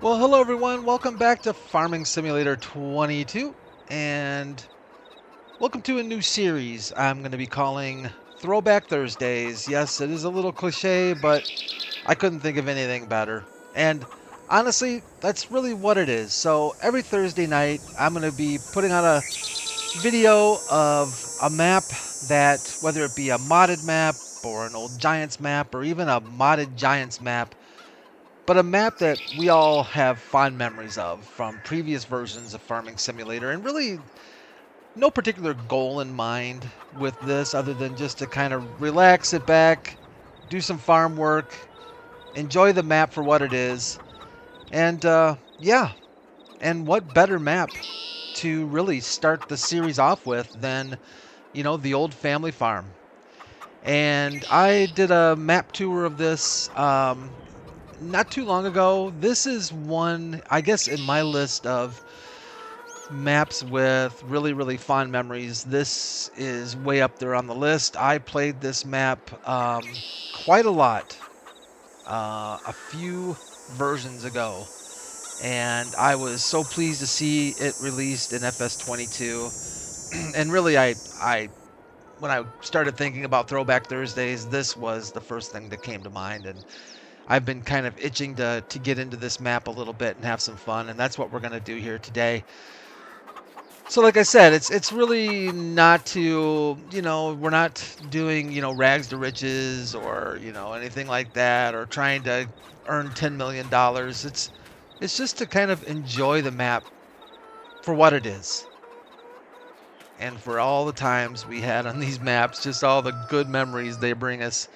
Well, hello everyone. Welcome back to Farming Simulator 22, and welcome to a new series I'm going to be calling Throwback Thursdays. Yes, it is a little cliche, but I couldn't think of anything better. And honestly, that's really what it is. So every Thursday night, I'm going to be putting out a video of a map that, whether it be a modded map or an old Giants map or even a modded Giants map, but a map that we all have fond memories of from previous versions of Farming Simulator, and really no particular goal in mind with this other than just to kind of relax, sit back, do some farm work, enjoy the map for what it is, and yeah, and what better map to really start the series off with than, the old family farm. And I did a map tour of this not too long ago. This is one, I guess, in my list of maps with really, really fond memories. This is way up there on the list. I played this map quite a lot a few versions ago, and I was so pleased to see it released in FS22. And really, I when I started thinking about Throwback Thursdays, this was the first thing that came to mind, and I've been kind of itching to get into this map a little bit and have some fun, and that's what we're going to do here today. So like I said, it's really not to, we're not doing, rags to riches or, anything like that, or trying to earn $10 million. It's just to kind of enjoy the map for what it is. And for all the times we had on these maps, just all the good memories they bring us.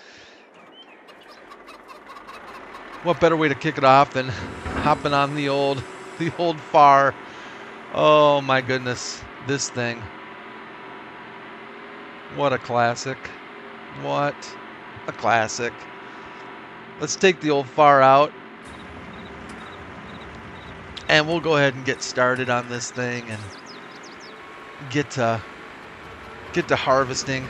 What better way to kick it off than hopping on the old FAR. Oh my goodness, this thing. What a classic. What a classic. Let's take the old FAR out, and we'll go ahead and get started on this thing and get to harvesting.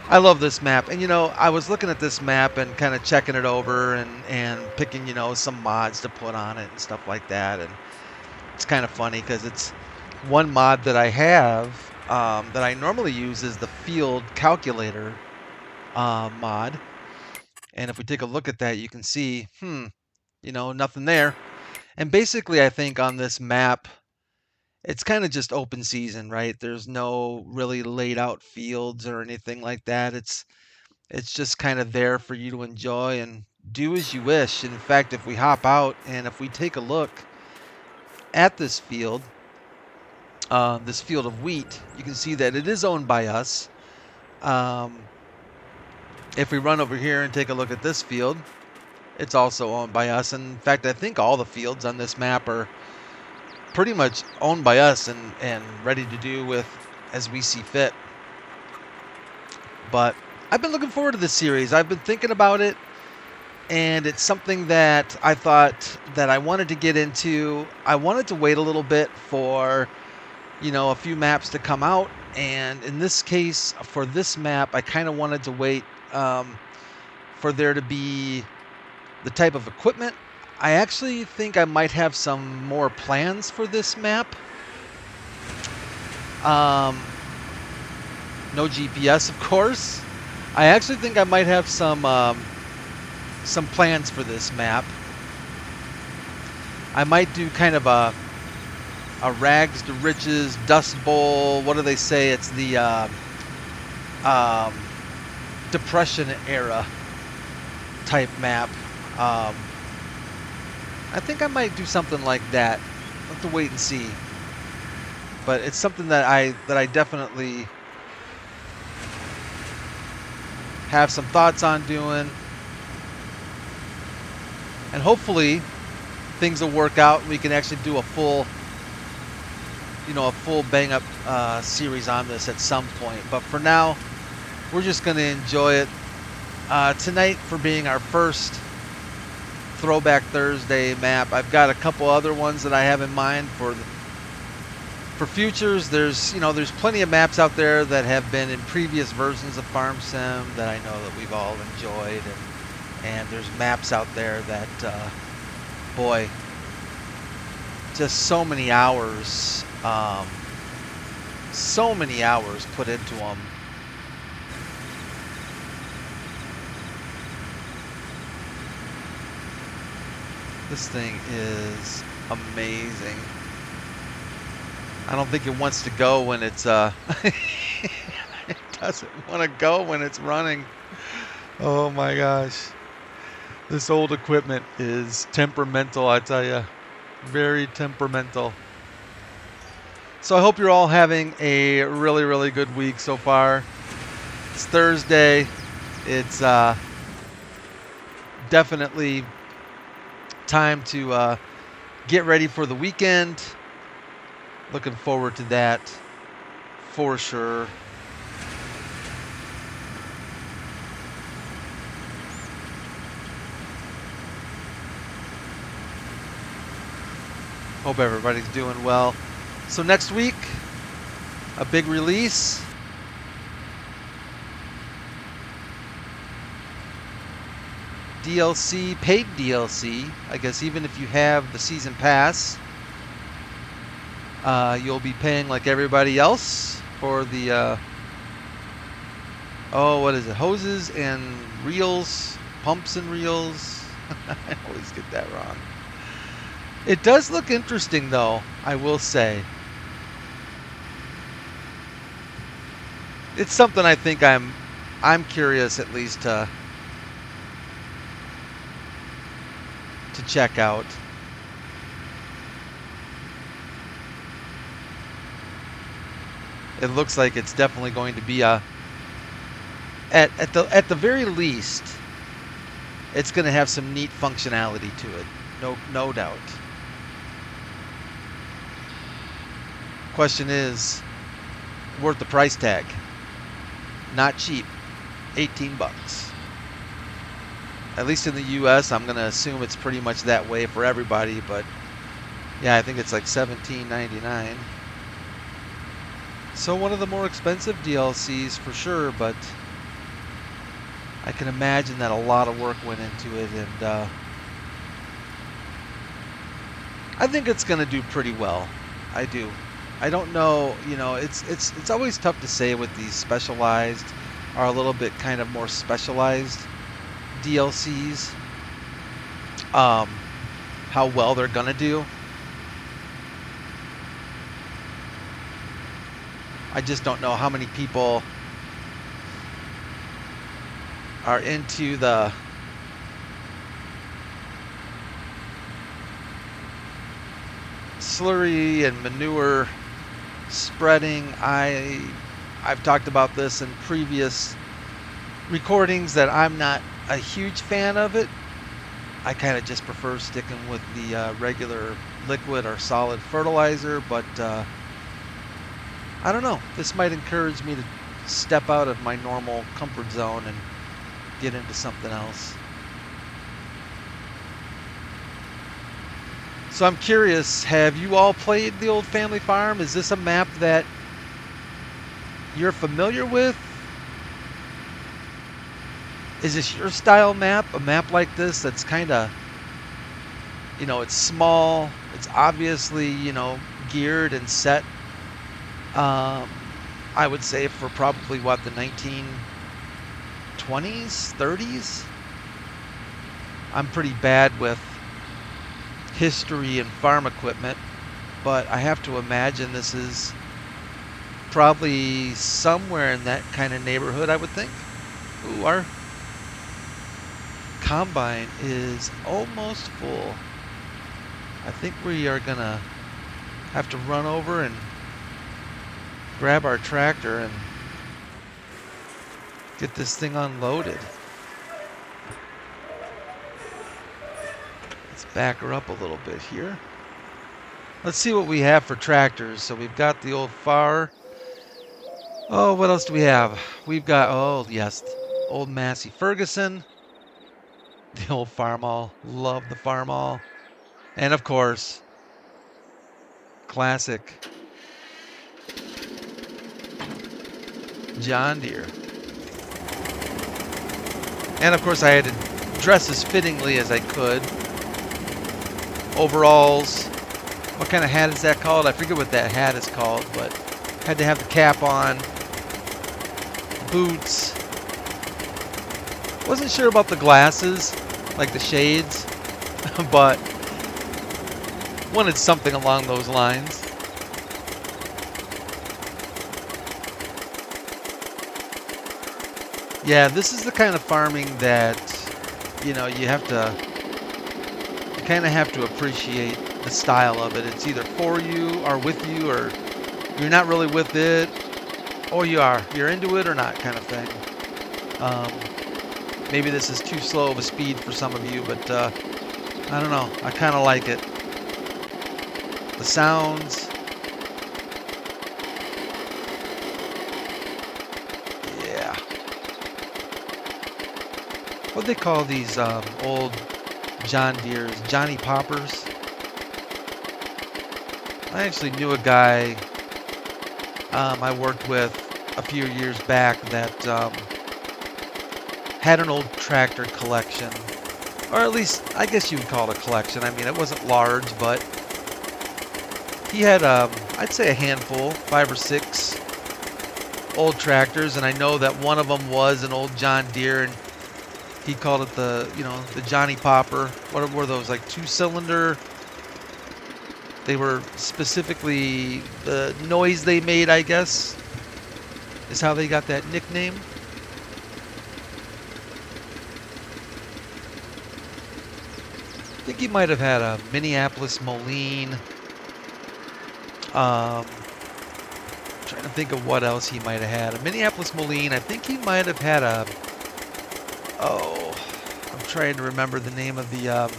I love this map, and I was looking at this map and kind of checking it over and picking some mods to put on it and stuff like that, and it's kind of funny because it's one mod that I have that I normally use is the field calculator mod. And if we take a look at that, you can see, nothing there. And basically, I think on this map, it's kind of just open season, right? There's no really laid out fields or anything like that. It's just kind of there for you to enjoy and do as you wish. And in fact, if we hop out and if we take a look at this field of wheat, you can see that it is owned by us. Um, if we run over here and take a look at this field, it's also owned by us. And in fact, I think all the fields on this map are pretty much owned by us and ready to do with as we see fit. But I've been looking forward to this series. I've been thinking about it, and it's something that I thought that I wanted to get into. I wanted to wait a little bit for, a few maps to come out. And in this case, for this map, I kind of wanted to wait for there to be the type of equipment. I actually think I might have some more plans for this map. No GPS, of course. I actually think I might have some plans for this map. I might do kind of a rags to riches dust bowl. What do they say? It's the Depression era type map. I think I might do something like that. I'll have to wait and see. But it's something that I definitely have some thoughts on doing. And hopefully things will work out and we can actually do a full bang up series on this at some point. But for now, we're just going to enjoy it tonight for being our first Throwback Thursday map. I've got a couple other ones that I have in mind for futures. There's plenty of maps out there that have been in previous versions of Farm Sim that I know that we've all enjoyed, and there's maps out there that boy, just so many hours put into them. This thing is amazing. I don't think it wants to go when it's it doesn't want to go when it's running. Oh my gosh. This old equipment is temperamental, I tell you. Very temperamental. So I hope you're all having a really, really good week so far. It's Thursday. It's definitely time to get ready for the weekend. Looking forward to that for sure. Hope everybody's doing well. So next week, a big release. DLC, paid DLC. I guess even if you have the season pass, you'll be paying like everybody else for the, oh, what is it? Hoses and reels, pumps and reels. I always get that wrong. It does look interesting though, I will say. It's something I think I'm curious at least to check out. It looks like it's definitely going to be a at the very least it's going to have some neat functionality to it. No doubt. Question is, worth the price tag? Not cheap. 18 bucks. At least in the US, I'm going to assume it's pretty much that way for everybody, but yeah, I think it's like $17.99. So one of the more expensive DLCs for sure, but I can imagine that a lot of work went into it, and I think it's going to do pretty well. I do. I don't know, you know, it's always tough to say with these specialized or a little bit kind of more specialized DLCs, how well they're gonna do. I just don't know how many people are into the slurry and manure spreading. I've talked about this in previous recordings that I'm not a huge fan of it. I kind of just prefer sticking with the regular liquid or solid fertilizer, but I don't know. This might encourage me to step out of my normal comfort zone and get into something else. So I'm curious, have you all played the old family farm? Is this a map that you're familiar with? Is this your style map? A map like this that's kind of, you know, it's small. It's obviously, you know, geared and set, I would say for probably what, the 1920s, 30s? I'm pretty bad with history and farm equipment, but I have to imagine this is probably somewhere in that kind of neighborhood, I would think. Ooh, our combine is almost full. I think we are gonna have to run over and grab our tractor and get this thing unloaded. Let's back her up a little bit here. Let's see what we have for tractors. So we've got the old Far. Oh, what else do we have? We've got, oh yes, old Massey Ferguson. The old Farmall. Love the Farmall. And of course, classic John Deere. And of course I had to dress as fittingly as I could. Overalls, What kind of hat is that called? I forget what that hat is called, but had to have the cap on, boots. Wasn't sure about the glasses, like the shades, but wanted something along those lines. Yeah, this is the kind of farming that, you know, you kind of have to appreciate the style of it. It's either for you or with you, or you're not really with it, or you're into it or not, kind of thing. Maybe this is too slow of a speed for some of you, but I don't know. I kind of like it. The sounds. Yeah. What they call these old John Deere's? Johnny Poppers. I actually knew a guy I worked with a few years back that had an old tractor collection, or at least I guess you would call it a collection. I mean, it wasn't large, but he had I'd say a handful, 5 or 6 old tractors, and I know that one of them was an old John Deere, and he called it the Johnny Popper. What were those, like 2-cylinder? They were specifically, the noise they made, I guess, is how they got that nickname. I think he might have had a Minneapolis Moline. Trying to think of what else he might have had. A Minneapolis Moline. I think he might have had a... Oh, I'm trying to remember the name of the...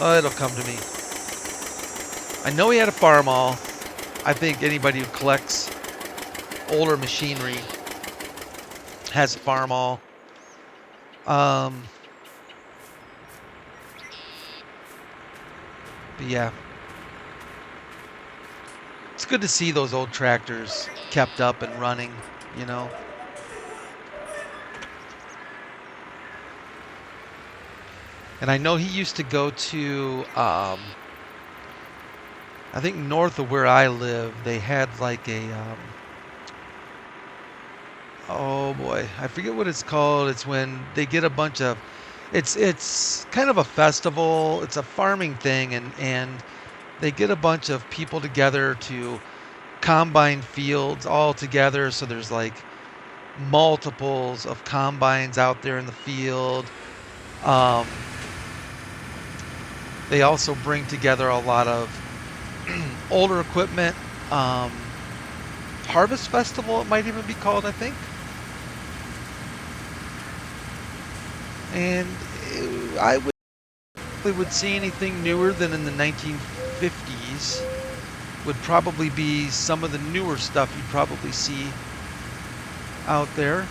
Oh, it'll come to me. I know he had a Farmall. I think anybody who collects older machinery has a Farmall. But yeah. It's good to see those old tractors kept up and running, you know. And I know he used to go to, I think north of where I live, they had like a, oh boy, I forget what it's called. It's when they get a bunch of, it's kind of a festival. It's a farming thing, and they get a bunch of people together to combine fields all together. So there's like multiples of combines out there in the field. They also bring together a lot of older equipment. Harvest Festival, it might even be called, I think. And I would see anything newer than in the 1950s. Would probably be some of the newer stuff you'd probably see out there.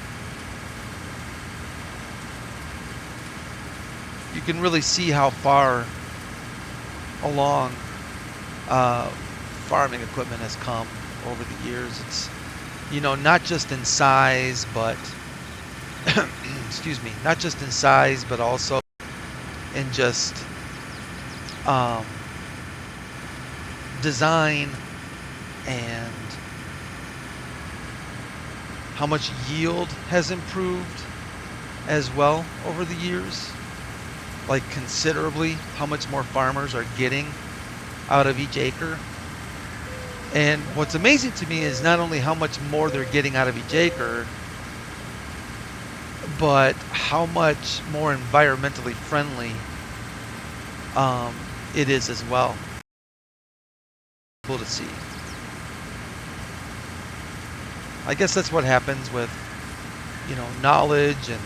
You can really see how far along farming equipment has come over the years. It's, you know, not just in size, but excuse me, not just in size, but also in just design and how much yield has improved as well over the years. Like considerably, how much more farmers are getting out of each acre. And what's amazing to me is not only how much more they're getting out of each acre, but how much more environmentally friendly it is as well. Cool to see. I guess that's what happens with, you know, knowledge and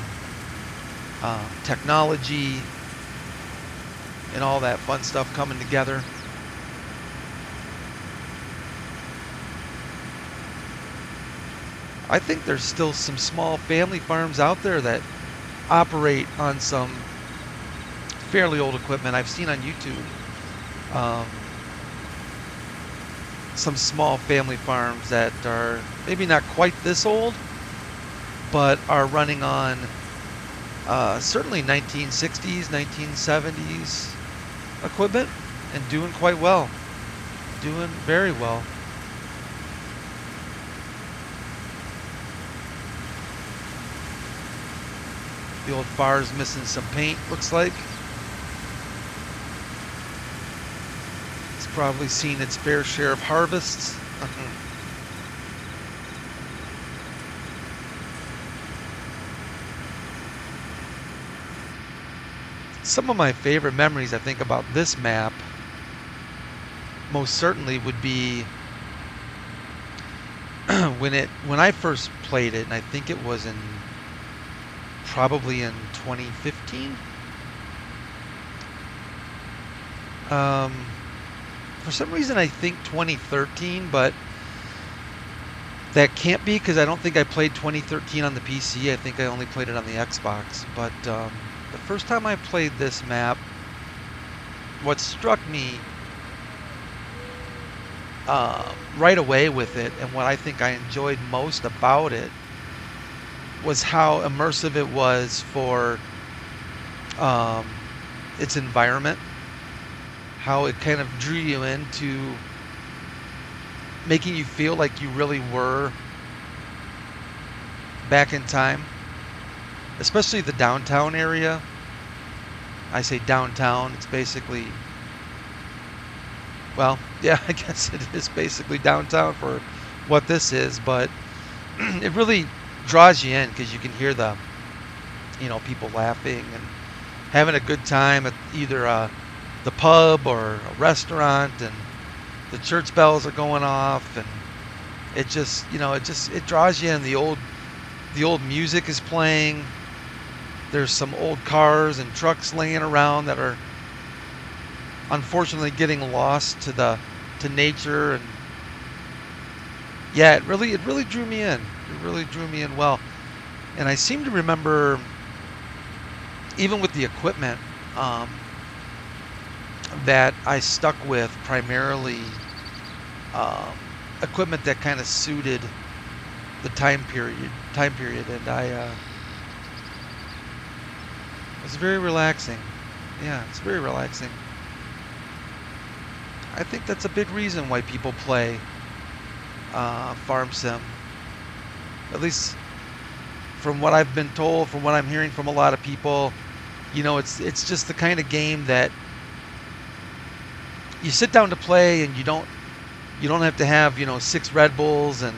technology and all that fun stuff coming together. I think there's still some small family farms out there that operate on some fairly old equipment. I've seen on YouTube some small family farms that are maybe not quite this old, but are running on certainly 1960s, 1970s equipment, and doing quite well. Doing very well. The old far's missing some paint, looks like. It's probably seen its fair share of harvests. Some of my favorite memories, I think, about this map most certainly would be when I first played it, and I think it was probably in 2015. For some reason I think 2013, but that can't be because I don't think I played 2013 on the PC. I think I only played it on the Xbox. But the first time I played this map, what struck me right away with it, and what I think I enjoyed most about it, was how immersive it was for its environment. How it kind of drew you into making you feel like you really were back in time. Especially the downtown area. I say downtown, it's basically, well, yeah, I guess it is basically downtown for what this is, but it really draws you in because you can hear the, people laughing and having a good time at either the pub or a restaurant, and the church bells are going off, and it just, it draws you in. The old music is playing. There's some old cars and trucks laying around that are unfortunately getting lost to nature, and yeah, it really drew me in. It really drew me in well. And I seem to remember, even with the equipment, that I stuck with primarily equipment that kind of suited the time period, and it was very relaxing. Yeah, it's very relaxing. I think that's a big reason why people play Farm Sim. At least from what I've been told, from what I'm hearing from a lot of people, it's just the kind of game that you sit down to play, and you don't have to have 6 Red Bulls and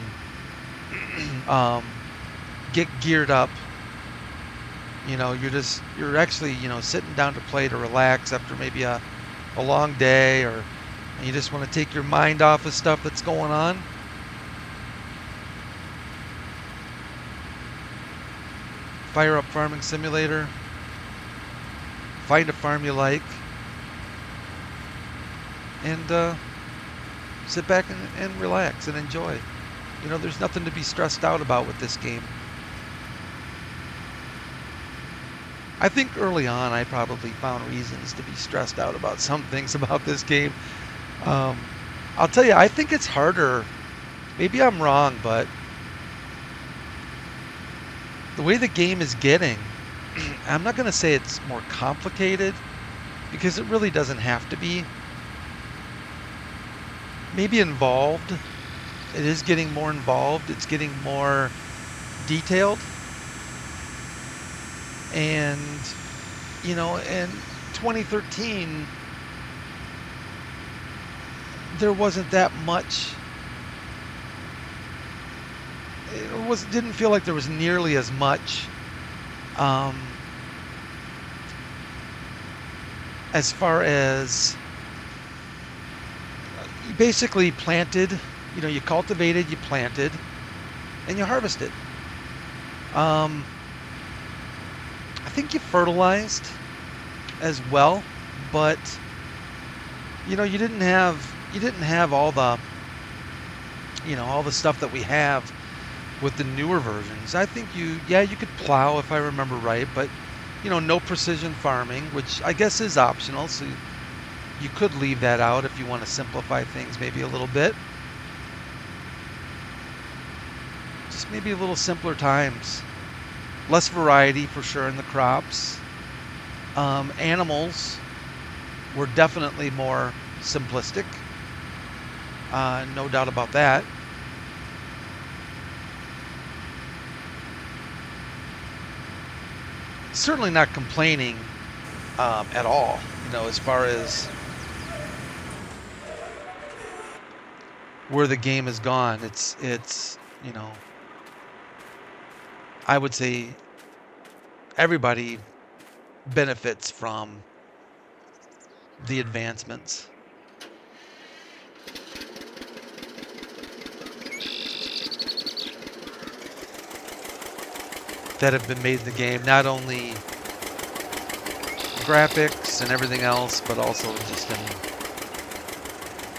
get geared up. You're actually sitting down to play to relax after maybe a long day, or you just want to take your mind off of stuff that's going on. Fire up Farming Simulator. Find a farm you like. And sit back and relax and enjoy. There's nothing to be stressed out about with this game. I think early on I probably found reasons to be stressed out about some things about this game. I'll tell you, I think it's harder. Maybe I'm wrong, but the way the game is getting, I'm not going to say it's more complicated, because it really doesn't have to be. Maybe involved. It is getting more involved. It's getting more detailed. And, in 2013, there wasn't that much. It didn't feel like there was nearly as much as far as you basically planted, you cultivated, you planted, and you harvested. I think you fertilized as well, but you didn't have all the all the stuff that we have with the newer versions. I think you could plow, if I remember right, but no precision farming, which I guess is optional, so you could leave that out if you want to simplify things maybe a little bit. Just maybe a little simpler times. Less variety for sure in the crops. Animals were definitely more simplistic. No doubt about that. Certainly not complaining at all, you know, as far as where the game has gone. It's you know, I would say everybody benefits from the advancements that have been made in the game. Not only graphics and everything else, but also just in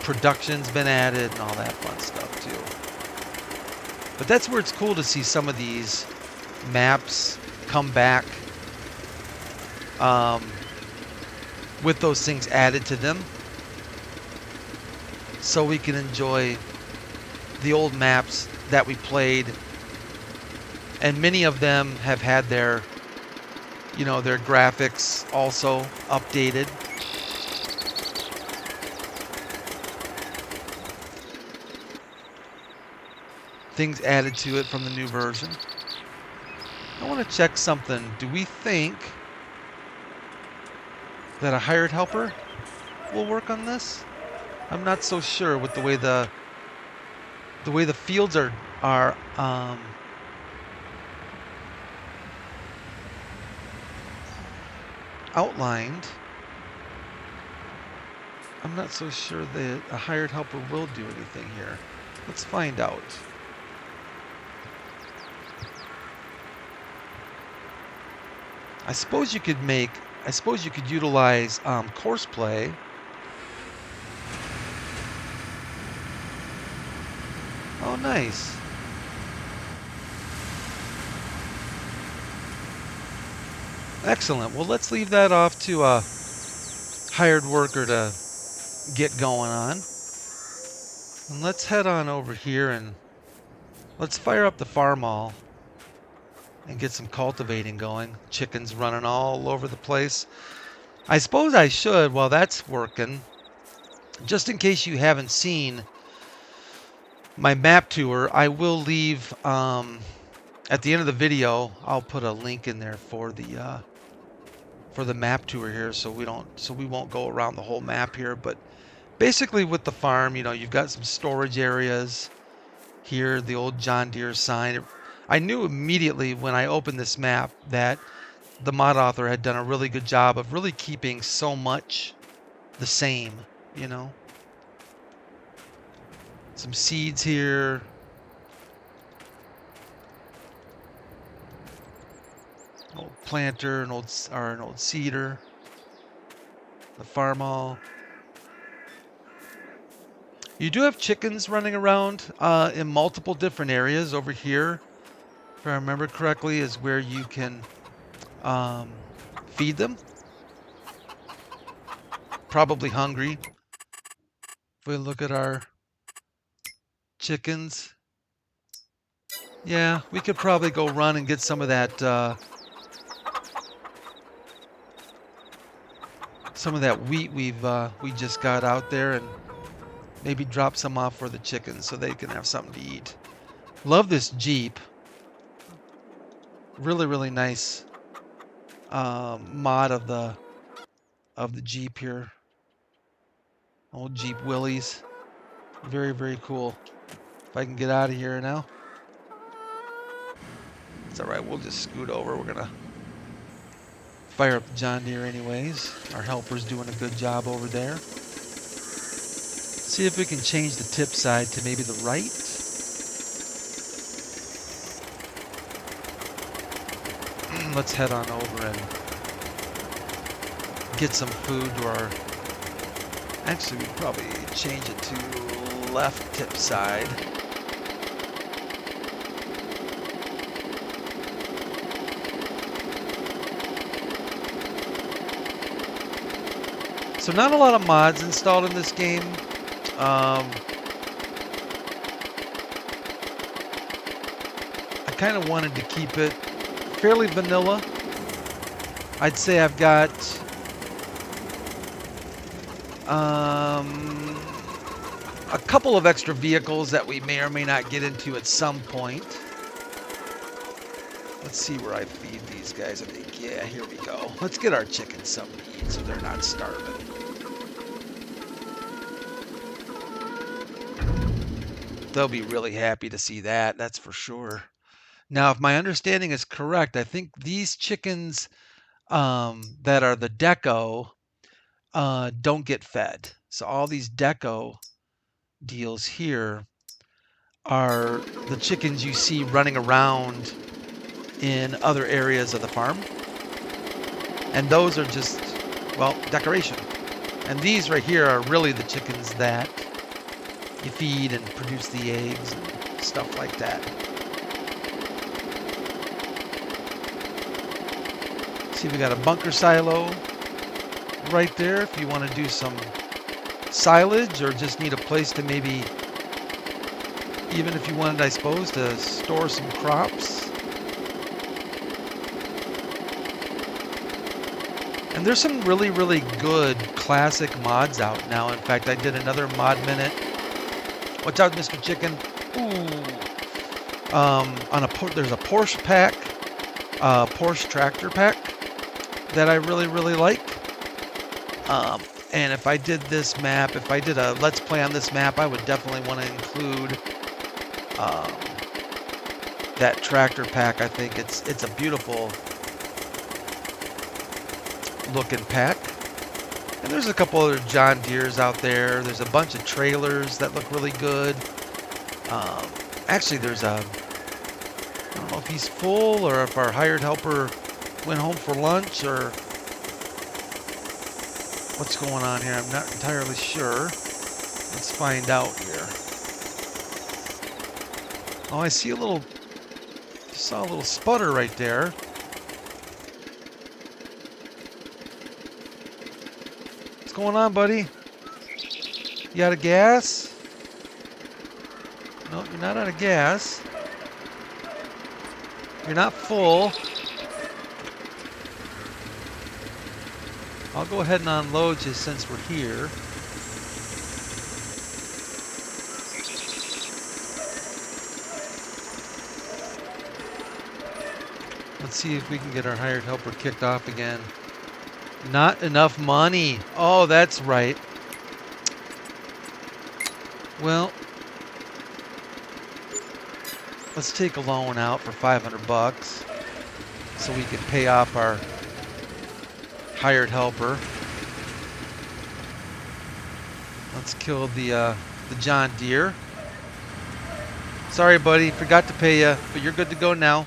production's been added and all that fun stuff too. But that's where it's cool to see some of these maps come back with those things added to them, so we can enjoy the old maps that we played. And many of them have had their, you know, their graphics also updated. Things added to it from the new version. I want to check something. Do we think that a hired helper will work on this? I'm not so sure with the way the fields are outlined. I'm not so sure that a hired helper will do anything here. Let's find out. I suppose you could utilize Courseplay. Oh, nice. Excellent. Well, let's leave that off to a hired worker to get going on. And let's head on over here and let's fire up the farm all and get some cultivating going. Chickens running all over the place. I suppose I should, while that's working, just in case you haven't seen my map tour, I will leave at the end of the video. I'll put a link in there for the map tour here, so we won't go around the whole map here. But basically, with the farm, you know, you've got some storage areas here. The old John Deere sign. I knew immediately when I opened this map that the mod author had done a really good job of really keeping so much the same, you know. Some seeds here. An old planter, an old seeder. The farm all. You do have chickens running around in multiple different areas. Over here, if I remember correctly, is where you can feed them. Probably hungry. If we look at our chickens, yeah, we could probably go run and get some of that wheat we just got out there, and maybe drop some off for the chickens so they can have something to eat. Love this Jeep. Really, really nice mod of the Jeep here. Old Jeep Willys. Very, very cool. If I can get out of here now. It's all right. We'll just scoot over. We're going to fire up the John Deere anyways. Our helper's doing a good job over there. See if we can change the tip side to maybe the right. Let's head on over and get some food to our... Actually, we'd probably change it to left tip side. So not a lot of mods installed in this game. I kind of wanted to keep it fairly vanilla. I'd say I've got a couple of extra vehicles that we may or may not get into at some point. Let's see where I feed these guys. I think, yeah, here we go. Let's get our chickens some to eat so they're not starving. They'll be really happy to see that, that's for sure. Now, if my understanding is correct, I think these chickens that are the deco don't get fed. So all these deco deals here are the chickens you see running around in other areas of the farm. And those are just, well, decoration. And these right here are really the chickens that you feed and produce the eggs and stuff like that. See, we got a bunker silo right there if you want to do some silage or just need a place to maybe, even if you wanted, I suppose, to store some crops. And there's some really, really good classic mods out now. In fact, I did another mod minute. Watch out, Mr. Chicken. Ooh. There's a Porsche pack, Porsche tractor pack that I really, really like. And if I did this map, if I did a Let's Play on this map, I would definitely want to include that tractor pack. I think it's a beautiful looking pack. And there's a couple other John Deeres out there. There's a bunch of trailers that look really good. Actually, there's I don't know if he's full or if our hired helper went home for lunch or what's going on here. I'm not entirely sure. Let's find out here. Oh, I see saw a little sputter right there. What's going on, buddy? You out of gas? No, you're not out of gas. You're not full. I'll go ahead and unload you since we're here. Let's see if we can get our hired helper kicked off again. Not enough money. Oh, that's right. Well, let's take a loan out for 500 bucks so we can pay off our hired helper. Let's kill the John Deere. Sorry, buddy, forgot to pay you, but you're good to go now.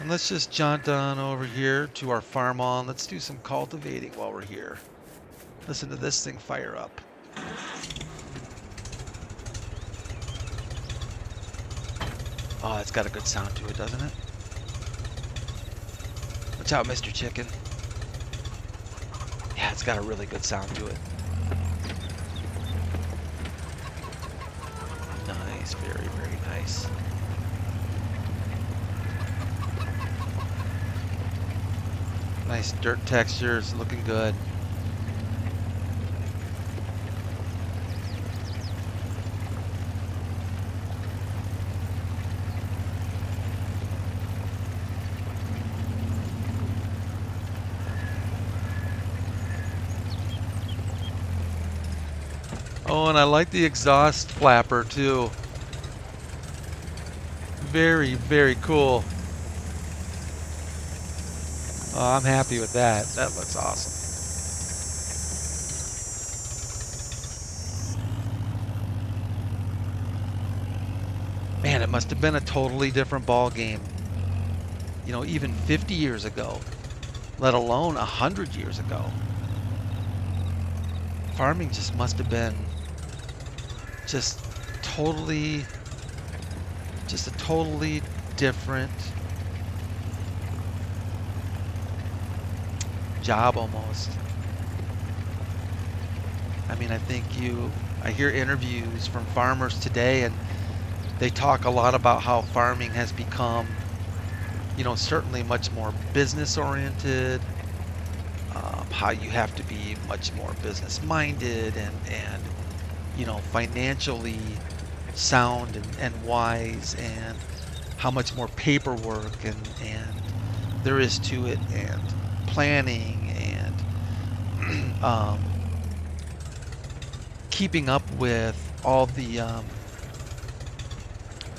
And let's just jaunt on over here to our farm on. Let's do some cultivating while we're here. Listen to this thing fire up. Oh, it's got a good sound to it, doesn't it? Watch out, Mr. Chicken. Yeah, it's got a really good sound to it. Nice, very, very nice. Nice dirt texture, it's looking good. Oh, and I like the exhaust flapper too. Very, very cool. Oh, I'm happy with that. That looks awesome. Man, it must have been a totally different ball game. You know, even 50 years ago, let alone 100 years ago. Farming just must have been just a totally different job almost. I mean, I hear interviews from farmers today and they talk a lot about how farming has become you know, certainly much more business oriented. How you have to be much more business minded and you know, financially sound and wise, and how much more paperwork and there is to it, and planning and keeping up with all the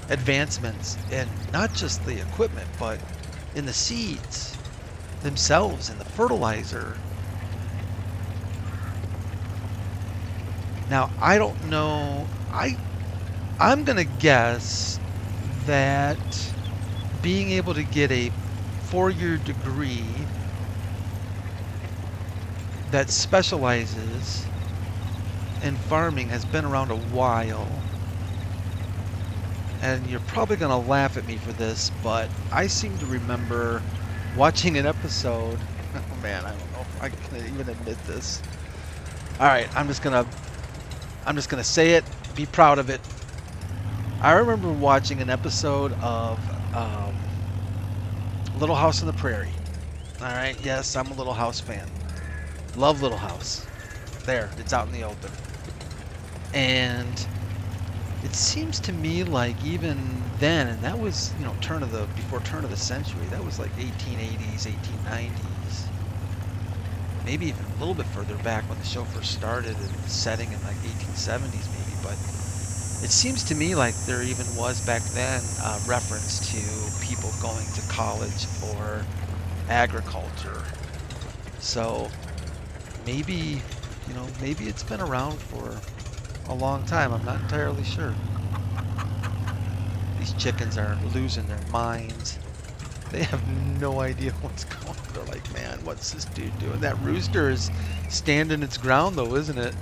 advancements, and not just the equipment, but in the seeds themselves and the fertilizer. Now, I don't know. I'm gonna guess that being able to get a 4-year degree that specializes in farming has been around a while. And you're probably gonna laugh at me for this, but I seem to remember watching an episode. Oh man, I don't know if I can even admit this. All right, I'm just gonna say it. Be proud of it. I remember watching an episode of Little House on the Prairie. All right, yes, I'm a Little House fan. Love Little House. There, it's out in the open. And it seems to me like even then, and that was, you know, before turn of the century, that was like 1880s, 1890s. Maybe even a little bit further back when the show first started and setting in like 1870s maybe, but it seems to me like there even was back then reference to people going to college for agriculture. So maybe, you know, maybe it's been around for a long time. I'm not entirely sure. These chickens are losing their minds. They have no idea what's going on. They're like, man, what's this dude doing? That rooster is standing its ground though, isn't it?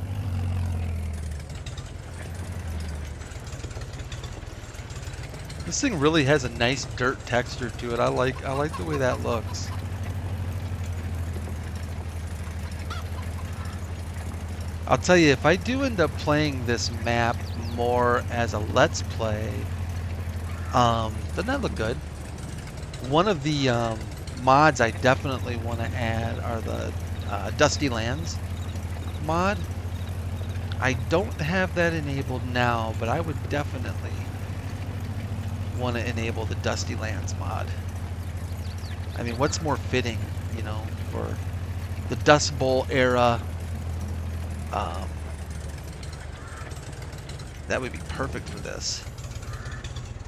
This thing really has a nice dirt texture to it. I like the way that looks. I'll tell you, if I do end up playing this map more as a Let's Play, doesn't that look good? One of the mods I definitely want to add are the Dusty Lands mod. I don't have that enabled now, but I would definitely want to enable the Dusty Lands mod. I mean, what's more fitting, you know, for the Dust Bowl era? That would be perfect for this.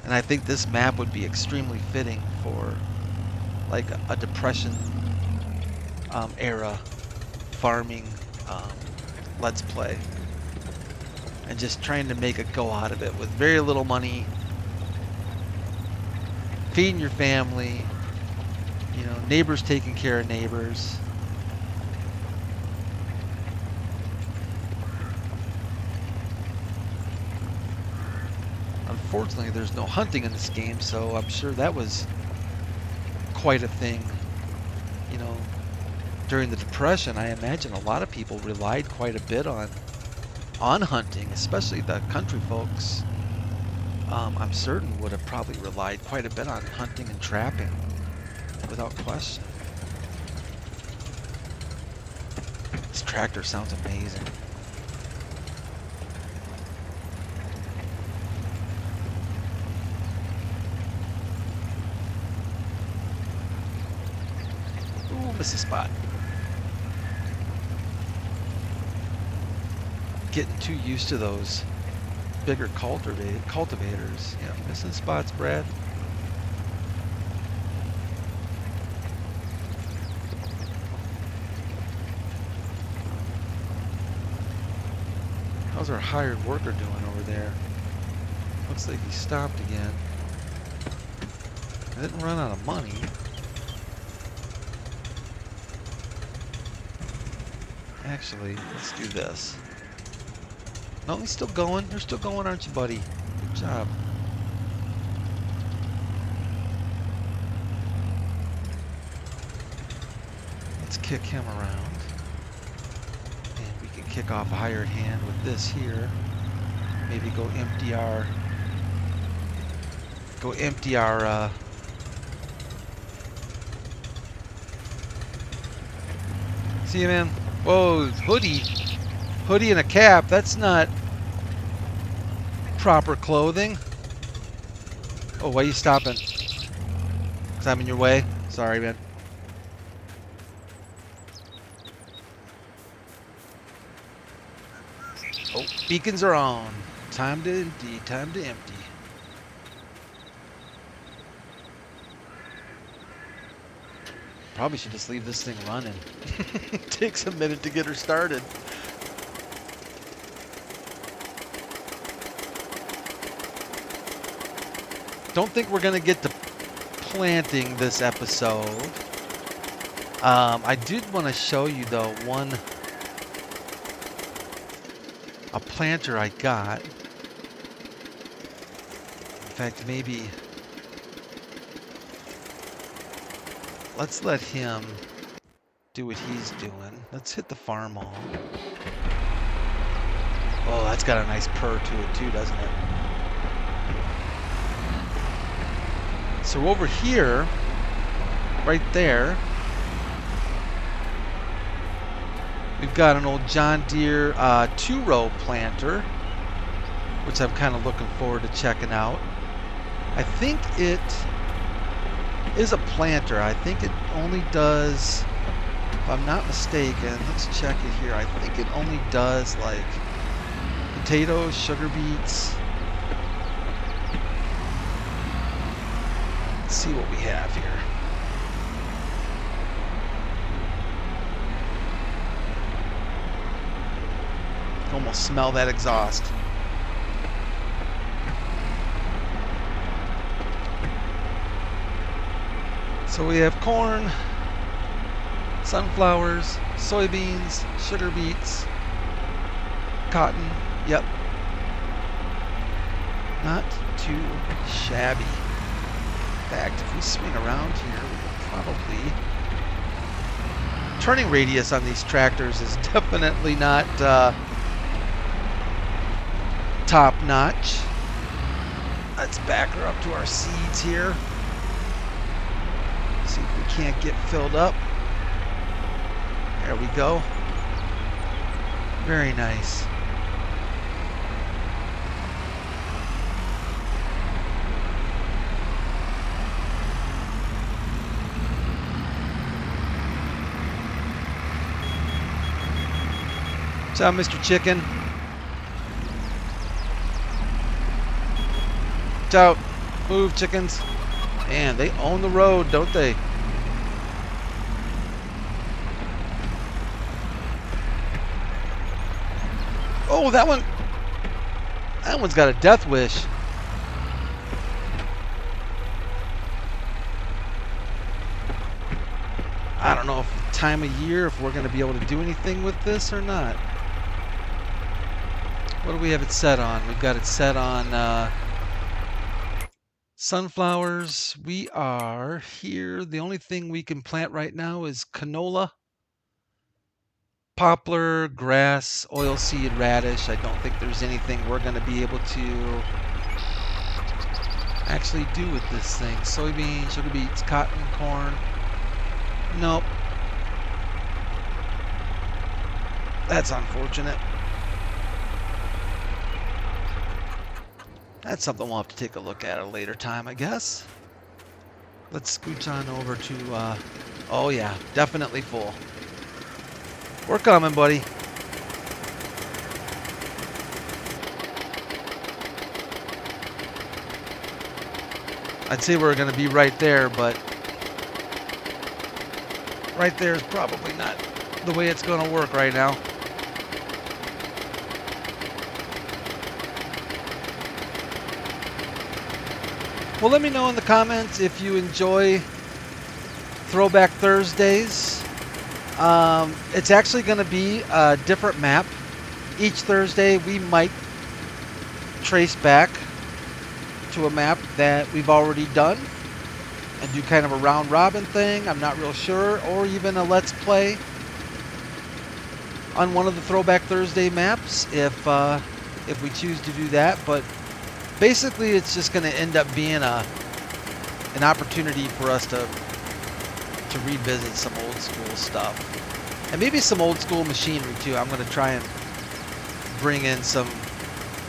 And I think this map would be extremely fitting for like a Depression era farming Let's Play. And just trying to make a go out of it with very little money, feeding your family, you know, neighbors taking care of neighbors. Unfortunately, there's no hunting in this game, so I'm sure that was quite a thing. You know, during the Depression, I imagine a lot of people relied quite a bit on hunting, especially the country folks. I'm certain would have probably relied quite a bit on hunting and trapping, without question. This tractor sounds amazing. Ooh, missed a spot. Getting too used to those bigger cultivators. Yeah, missing spots, Brad. How's our hired worker doing over there? Looks like he stopped again. I didn't run out of money. Actually, let's do this. No, he's still going. You're still going, aren't you, buddy? Good job. Let's kick him around. And we can kick off a hired hand with this here. Maybe go empty our See you, man. Whoa, hoodie. Hoodie and a cap. That's not proper clothing. Oh, why are you stopping? Because I'm in your way? Sorry, man. Oh, beacons are on. Time to empty. Time to empty. Probably should just leave this thing running. Takes a minute to get her started. Don't think we're going to get to planting this episode. I did want to show you, though, a planter I got. In fact, maybe let's let him do what he's doing. Let's hit the farm hall. Oh, that's got a nice purr to it too, doesn't it? So over here, right there, we've got an old John Deere 2-row planter, which I'm kind of looking forward to checking out. I think it is a planter. I think it only does, if I'm not mistaken, let's check it here. I think it only does like potatoes, sugar beets. Let's see what we have here. Almost smell that exhaust. So we have corn, sunflowers, soybeans, sugar beets, cotton. Yep. Not too shabby. In fact, if we swing around here, we'll probably... Turning radius on these tractors is definitely not top notch. Let's back her up to our seeds here. See if we can't get filled up. There we go. Very nice. What's up, Mr. Chicken? What's out? Move, chickens. Man, they own the road, don't they? Oh, that one's got a death wish. I don't know if time of year, if we're going to be able to do anything with this or not. What do we have it set on? We've got it set on sunflowers. We are here. The only thing we can plant right now is canola, poplar, grass, oilseed, radish. I don't think there's anything we're going to be able to actually do with this thing. Soybeans, sugar beets, cotton, corn. Nope. That's unfortunate. That's something we'll have to take a look at a later time, I guess. Let's scooch on over to, oh yeah, definitely full. We're coming, buddy. I'd say we're going to be right there, but right there is probably not the way it's going to work right now. Well, let me know in the comments if you enjoy Throwback Thursdays. It's actually going to be a different map. Each Thursday we might trace back to a map that we've already done and do kind of a round robin thing. I'm not real sure. Or even a let's play on one of the Throwback Thursday maps if we choose to do that. But basically, it's just going to end up being an opportunity for us to revisit some old school stuff. And maybe some old school machinery too. I'm going to try and bring in some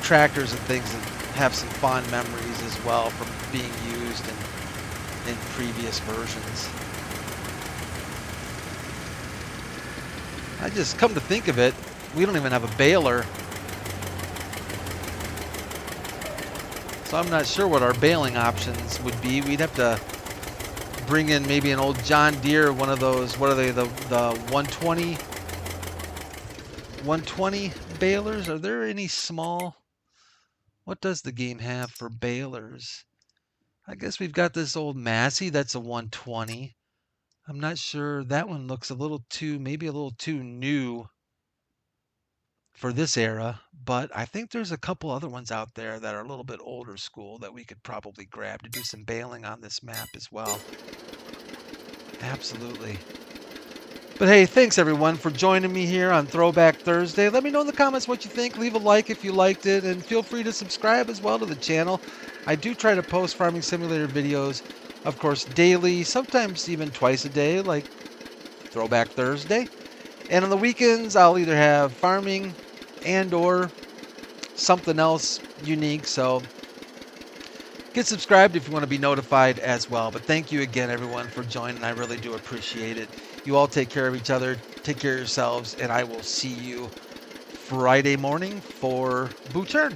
tractors and things that have some fond memories as well from being used in previous versions. I just come to think of it, we don't even have a baler. So I'm not sure what our baling options would be. We'd have to bring in maybe an old John Deere, one of those, what are they, the 120 balers? Are there any small? What does the game have for balers? I guess we've got this old Massey, that's a 120. I'm not sure, that one looks a little too, maybe a little too new for this era, but I think there's a couple other ones out there that are a little bit older school that we could probably grab to do some baling on this map as well. Absolutely. But hey, thanks everyone for joining me here on Throwback Thursday. Let me know in the comments what you think. Leave a like if you liked it, and feel free to subscribe as well to the channel. I do try to post Farming Simulator videos, of course, daily, sometimes even twice a day, like Throwback Thursday. And on the weekends, I'll either have farming and or something else unique. So get subscribed if you want to be notified as well. But thank you again, everyone, for joining. I really do appreciate it. You all take care of each other. Take care of yourselves. And I will see you Friday morning for Boo Turn.